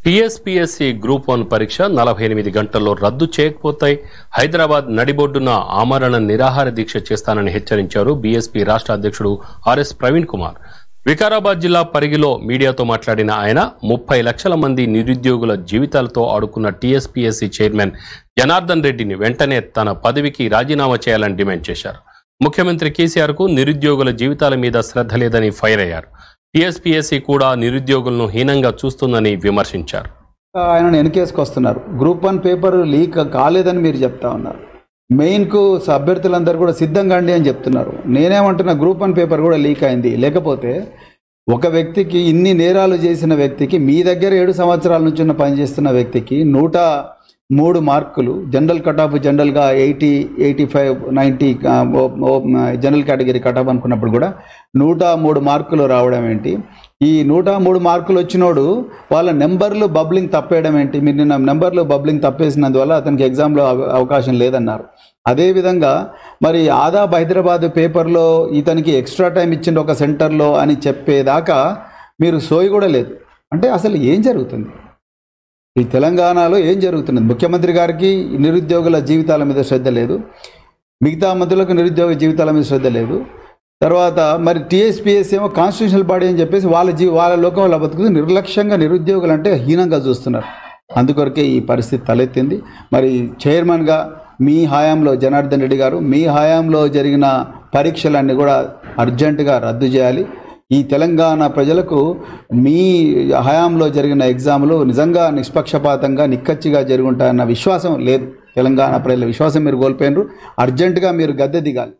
TSPSC group 1 పరీక్ష 48 గంటల్లో రద్దు చేయకపోతే హైదరాబాద్ నడిబొడ్డున ఆమరణ నిరాహార దీక్ష చేస్తానని హెచ్చరించారు బీఎస్పీ రాష్ట్ర అధ్యక్షుడు ఆర్ఎస్ ప్రవీణ్ కుమార్. వికారాబాద్ జిల్లా పరిగిలో మీడియాతో మాట్లాడిన ఆయన 30 లక్షల మంది నిరుద్యోగుల జీవితాలతో ఆడుకున్న టీఎస్పీఎస్సీ చైర్మన్ జనార్దన్ రెడ్డిని వెంటనే తన పదవికి రాజీనామా చేయాలని డిమాండ్ చేశారు. ముఖ్యమంత్రి కేసీఆర్ కు నిరుద్యోగుల జీవితాల మీద శ్రద్ధ లేదని ఫైర్ అయ్యారు. టీఎస్పీఎస్సీ కూడా నిరుద్యోగులను హీనంగా చూస్తుందని విమర్శించారు. ఆయన వెనకేసుకొస్తున్నారు. గ్రూప్ 1 పేపర్ లీక్ కాలేదని మీరు చెప్తా ఉన్నారు. మెయిన్కు అభ్యర్థులందరూ కూడా సిద్ధంగా అండి అని చెప్తున్నారు. నేనేమంటున్నా, గ్రూప్ 1 పేపర్ కూడా లీక్ అయింది. లేకపోతే ఒక వ్యక్తికి ఇన్ని నేరాలు చేసిన వ్యక్తికి, మీ దగ్గర 7 సంవత్సరాల నుంచి పనిచేస్తున్న వ్యక్తికి 103 మార్కులు, జనరల్ కటాఫ్ జనరల్గా 80, 85, 90 జనరల్ కేటగిరీ కటాఫ్ అనుకున్నప్పుడు కూడా 103 మార్కులు రావడం ఏంటి? ఈ 103 మార్కులు వచ్చినోడు వాళ్ళ నెంబర్లు బబ్లింగ్ తప్పేయడం ఏంటి? మీరు నిన్న నెంబర్లు బబ్లింగ్ తప్పేసినందువల్ల అతనికి ఎగ్జామ్లో అవకాశం లేదన్నారు. అదేవిధంగా మరి ఆదాబ్ హైదరాబాద్ పేపర్లో ఇతనికి ఎక్స్ట్రా టైం ఇచ్చిండు ఒక సెంటర్లో అని చెప్పేదాకా మీరు సోయి కూడా లేదు. అంటే అసలు ఏం జరుగుతుంది ఈ తెలంగాణలో? ఏం జరుగుతున్నది? ముఖ్యమంత్రి గారికి నిరుద్యోగుల జీవితాల మీద శ్రద్ధ లేదు, మిగతా మంత్రులకు నిరుద్యోగ జీవితాల మీద శ్రద్ధ లేదు. తర్వాత మరి టీఎస్పీఎస్సీ ఏమో కాన్స్టిట్యూషనల్ బాడీ అని చెప్పేసి వాళ్ళ లోకం వాళ్ళ బతుకుతూ నిర్లక్ష్యంగా నిరుద్యోగులు అంటే హీనంగా చూస్తున్నారు. అందుకొరకే ఈ పరిస్థితి తలెత్తింది. మరి చైర్మన్గా మీ హయాంలో జనార్దన్ రెడ్డి గారు, మీ హయాంలో జరిగిన పరీక్షలన్నీ కూడా అర్జెంటుగా రద్దు చేయాలి. ఈ తెలంగాణ ప్రజలకు మీ హయాంలో జరిగిన ఎగ్జామ్లు నిజంగా నిష్పక్షపాతంగా నిక్కచ్చిగా జరుగుంటాయన్న విశ్వాసం లేదు. తెలంగాణ ప్రజల విశ్వాసం మీరు కోల్పోయినారు. అర్జెంటుగా మీరు గద్దె దిగాలి.